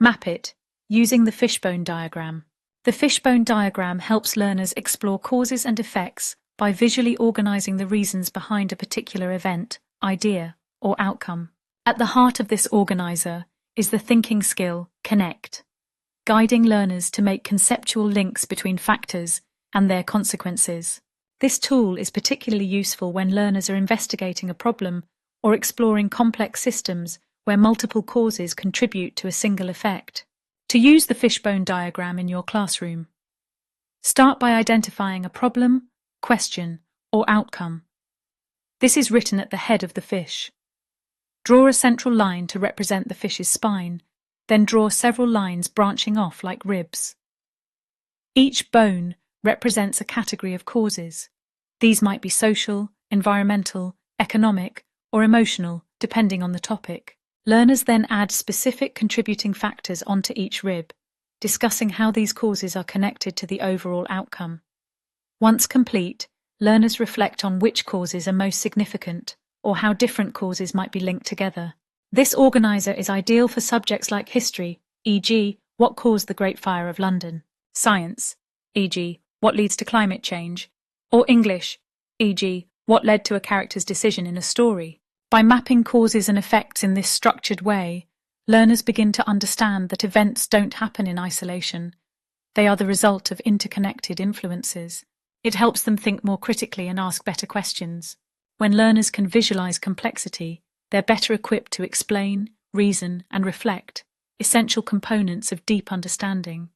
Map it, using the Fishbone Diagram. The Fishbone Diagram helps learners explore causes and effects by visually organising the reasons behind a particular event, idea, or outcome. At the heart of this organiser is the thinking skill, connect, guiding learners to make conceptual links between factors and their consequences. This tool is particularly useful when learners are investigating a problem or exploring complex systems where multiple causes contribute to a single effect. To use the Fishbone Diagram in your classroom, start by identifying a problem, question, or outcome. This is written at the head of the fish. Draw a central line to represent the fish's spine, then draw several lines branching off like ribs. Each bone represents a category of causes. These might be social, environmental, economic, or emotional, depending on the topic. Learners then add specific contributing factors onto each rib, discussing how these causes are connected to the overall outcome. Once complete, learners reflect on which causes are most significant, or how different causes might be linked together. This organiser is ideal for subjects like history, e.g., what caused the Great Fire of London, science, e.g., what leads to climate change, or English, e.g., what led to a character's decision in a story. By mapping causes and effects in this structured way, learners begin to understand that events don't happen in isolation. They are the result of interconnected influences. It helps them think more critically and ask better questions. When learners can visualize complexity, they're better equipped to explain, reason, and reflect, essential components of deep understanding.